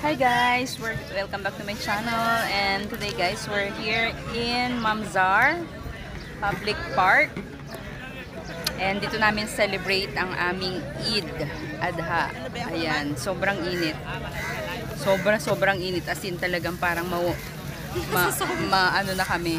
Hi guys, welcome back to my channel, and today guys we're here in Mamzar Public Park, and dito namin celebrate ang aming Eid Adha. Ayan, sobrang init, sobrang init, as in talagang parang ano na kami,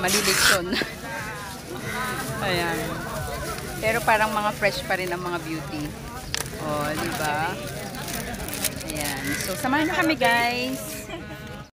malilitsyon. Ayan, pero parang mga fresh pa rin ang mga beauty. Oh, diba? Ayan. So, samahan nyo kami guys.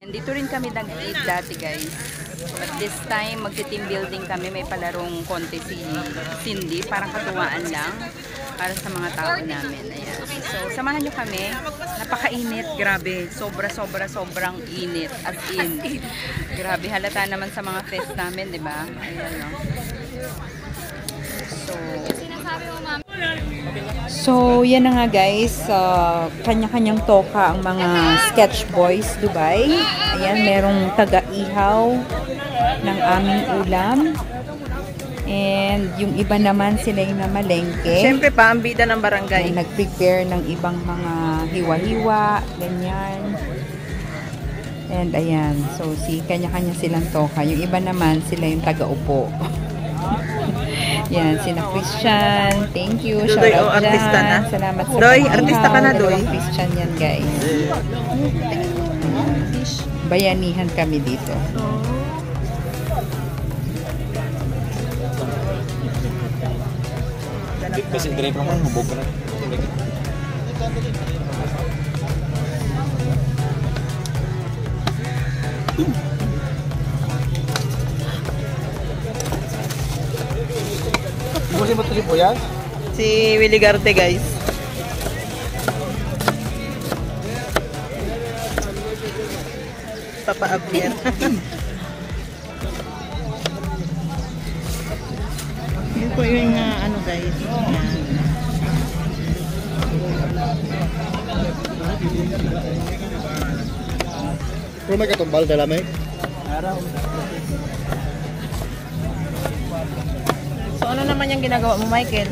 Dito rin kami nag-eat dati guys. But this time, magti-team building kami. May palarong konti si Cindy. Parang katuwaan lang para sa mga tao namin. Ayan. So, samahan nyo kami. Napakainit. Grabe. Sobrang init. As in. Grabe. Halata naman sa mga fest namin, diba? Ayan, no? So, yan na nga guys, kanya-kanyang toka ang mga Sketch Boys Dubai. Ayan, merong taga-ihaw ng aming ulam. And yung iba naman sila yung namalengke. Siyempre pa, ang bida ng barangay. Nag-prepare ng ibang mga hiwa-hiwa, ganyan. And ayan, so kanya-kanya silang toka. Yung iba naman sila yung taga-upo. Yan, sina Christian. Thank you. Doy, artista na. Salamat sa Doy, artista ka na, Doy. Christian yan, guys. Bayanihan kami dito. Kasi direct naman, hubog ka na. Muli mo tuloy po yan? Si Willie Garte guys. Papa Abdier. Yun po yung ano guys. Yan. Pero may katumbal ka lamay? Araw. So ano naman yung ginagawa mo, Michael?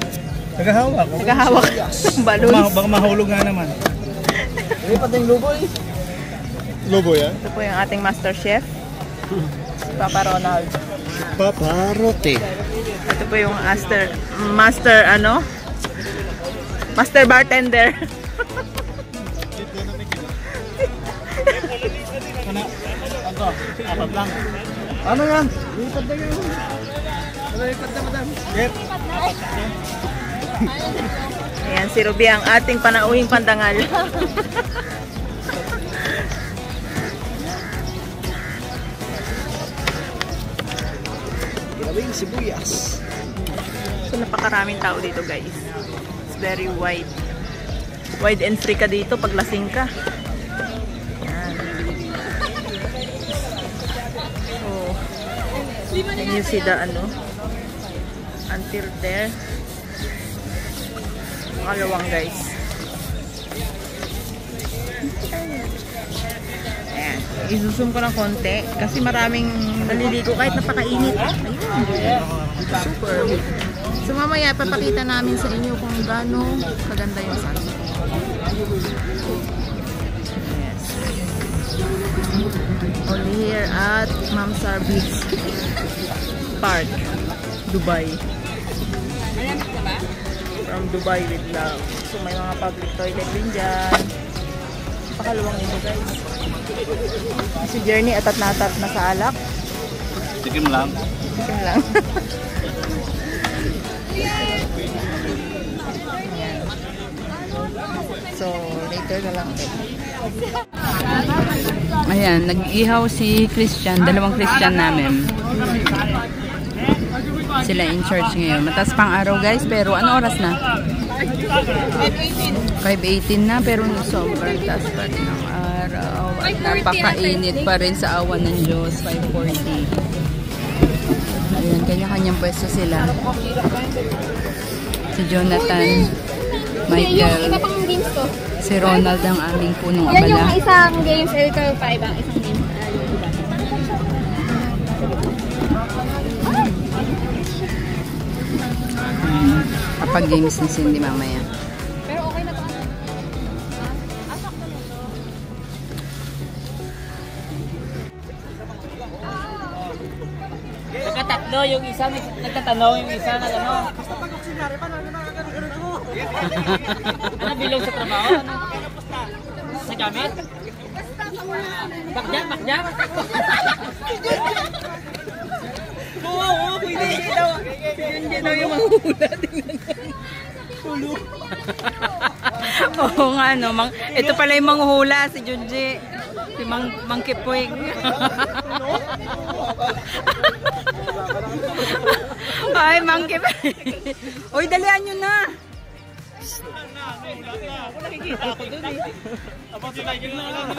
Nagahawak. Nagahawak ng balloons. Baka mahulog nga naman. Lipat na yung logo eh. Logo yan? Ito po yung ating master chef. Si Papa Ronald. Paparote. Ito po yung master bartender. Apat lang. Ano yan? Lipat na yun. Lipat na, madam. Ayan, si Ruby ang ating panauhing pandangal. Ginawing sibuyas. So, napakaraming tao dito guys. It's very wide. Wide and free ka dito pag lasing ka. Ayan. So, can you see the until there. Makalawang guys. Ayan. I-zoom ko ng konti kasi maraming naliligo kahit napakainit. Ayun. Super. So mamaya papakita namin sa inyo kung gaano kaganda yung sunset. Yes. Only here at Mamzar Beach Park, Dubai. From Dubai with love. So may mga public toilet din dyan. Pakaluwang nito guys. Si Journey atat na sa alak. Tikim lang. Tikim lang. So later na lang. Ayan, nag-ihaw si Christian, dalawang Christian namin. Sila in church ngayon. Mataas pang araw guys, pero ano oras na? 5:18 na, pero sobrang taas pa rin ang araw. At napakainit pa rin sa awan ng Diyos. 5:40. Ayan, kanya-kanyang pwesto sila. Si Jonathan, Michael, si Ronald ang aming punong abala. Yan yung isang games, ito 5 ang isang games. Kapag games ni Cindy mamaya. Pero okay na to. No, yung isa, nagtatanong yung isa na ano. Ano bilog sa trabaho? Ano? Sa gamit? Bakjak, bakjak? Oo, pwede. Hindi daw yung mahula. Tulog. Oo nga, no. Ito pala yung manghuhula, si Junji. Si Mang Kipoy. Ay, Mang Kipoy. Uy, dalian nyo na. Nakikita ako dun eh. Abang sila yun lang.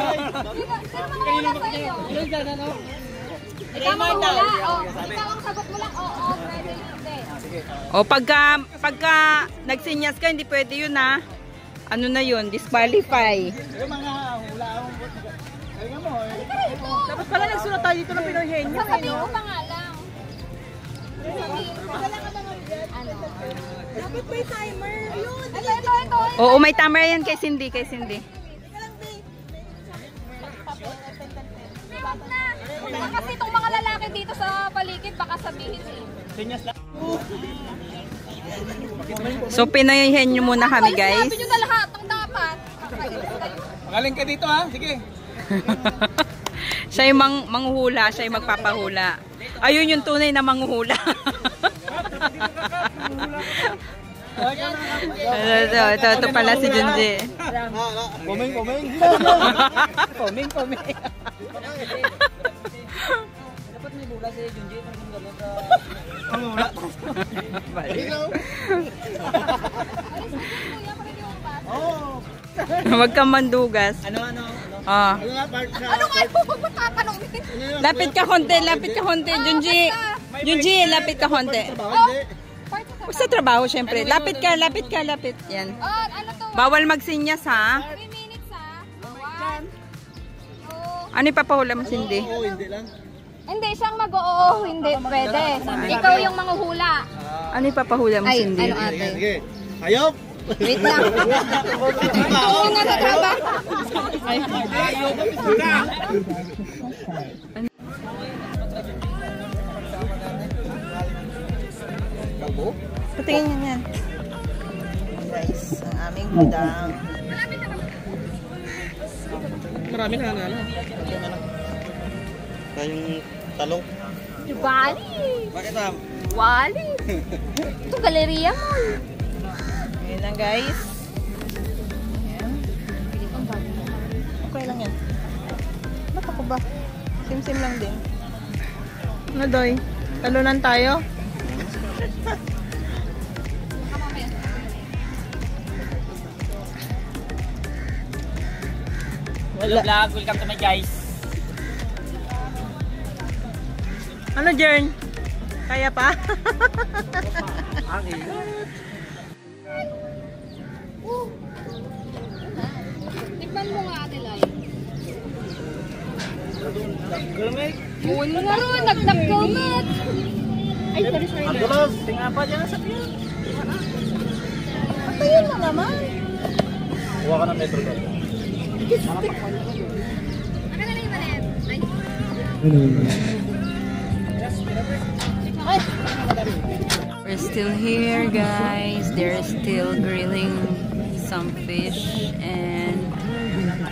Ikaw ang wala. Ikaw ang sagot mo lang. Oo, pwede hindi. O, pagka nagsinyas ka, hindi pwede yun, ha. Ano na yun? Disqualify. Yung mga hula akong ayun mo. Dapat pala nagsulat tayo dito ng Pinoy Henyo. Sasabihin ko pa nga lang. Sasabihin ko. Ano? Dapat may timer. Ayun. Ito. Oo, may timer yan kay Cindy, Kasi itong mga lalaki dito sa paligid, baka sabihin eh. Sinyas lang. So, pinayahin nyo muna kami, guys. Sabi nyo na lahat ng dapat. Magaling ka dito ha. Sige. Siya yung manghuhula, siya yung magpapahula. Ayun yung tunay na manghuhula. Ito pala si Junji. Komeng. Komeng. Dapat may bula si Junji. Ang wala. Huwag kang mandugas. Ano? Ah. Ano nga part sa... Ano nga yung magtatanongin? Lapit ka konti, Junji, lapit ka konti. Huwag sa trabaho, syempre. Lapit ka. Yan. Ano to? Bawal magsinyas, ha? 3 minutes ha? Bawal. Ano ipapahula mo, Cindy? Oo, hindi lang. Hindi, siyang mag-oo. Hindi, pwede. Ikaw yung manguhula. Ano ipapahula mo, Cindy? Ano ate? Sige. Ayop! Wait lang. Oo nga na trabaho. Patingin yan. Guys, ang aming budang. Marami na nanalo. Tayong talong. Wali. Bakit ma'am? Wali. Ito, Galleria Mall. Ngayon lang, guys. Ayan. Okay lang yan. Ba't ako ba? Sim-sim lang din. Ano, Doy? Talunan tayo? Hello vlog, welcome to my guys. Ano, Jern? Kaya pa? Tikman mo nga ate Lai. Gulmig. Ano nga ron, nagdagkamat. Ay, sorry. Ang gulos. Tingnan pa dyan sa tiyan. Patayin mo naman. Huwag ka ng metro doon. Ano na yung manet? We're still here, guys. They're still grilling some fish and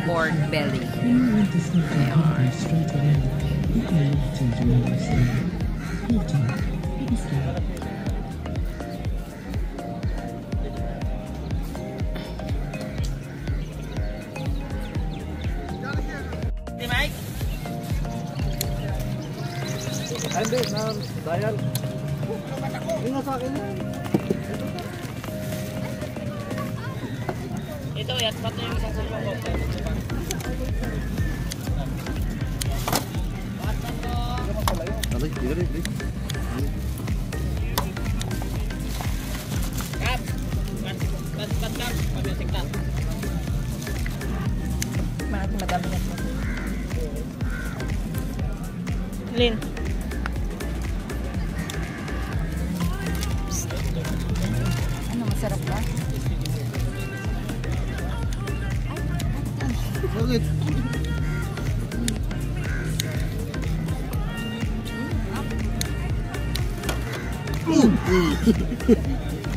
pork belly. Di Mike? Ay, hindi. Dial. Yung nasa akin yan. Ito, yan. Pato yung isang sulong ko. Kap! Bat kap! Mabilisik na. Marami madami yan. Lin. Ano, masarap ba? Bakit?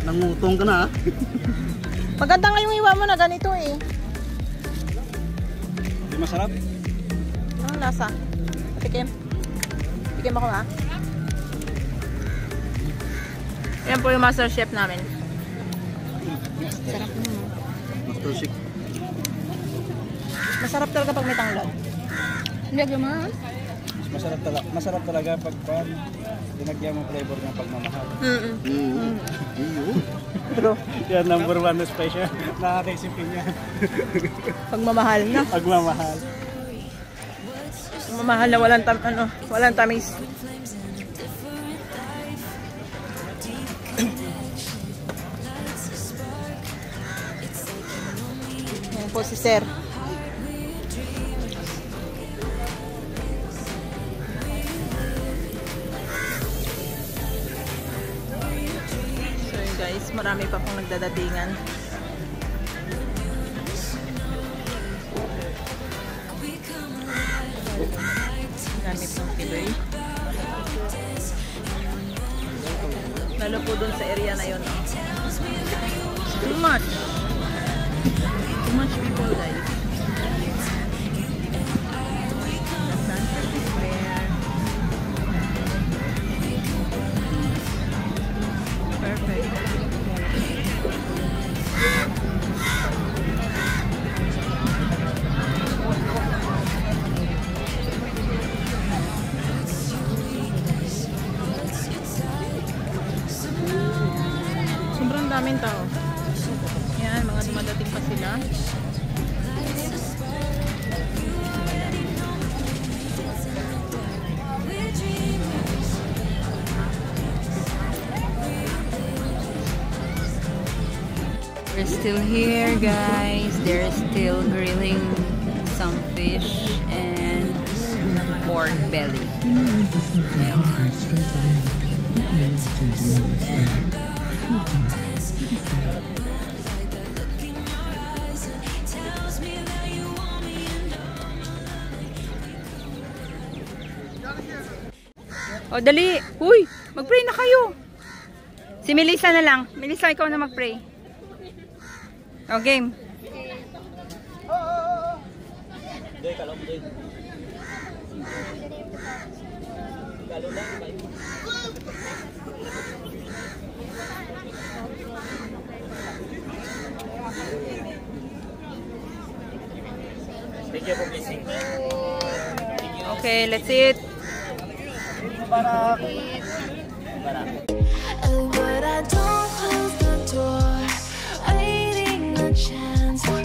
Nangutong ka na. Maganda nga yung iwa mo na ganito eh. Di masarap? Anong lasa? Patikim. Patikim ako ha. Yan po yung master chef namin. Sarap naman. Master Chic. Masarap talaga pag may tanglad. Hindi naman. Masarap talaga pag dinagyan mo flavor ng pagmamahal. True. Yan, number 1 na special. Nakakaisipin niya. Pagmamahal na. Pagmamahal. Pagmamahal na walang tamis. Yan po si Sir. So yun guys, marami pa pong nagdadatingan. Marami pong Pinoy. Lalo po dun sa area na yun. Oh. Too much. Too much people guys. Perfect. Sobrang daming tao. Yan, mga dumadating pa sila. We're still here, guys. They're still grilling some fish and pork belly. O, dali. Uy, mag-pray na kayo. Si Melissa na lang. Melissa, ikaw na mag-pray. O, game. Okay, let's eat. Oh, but I don't close the door, waiting a chance for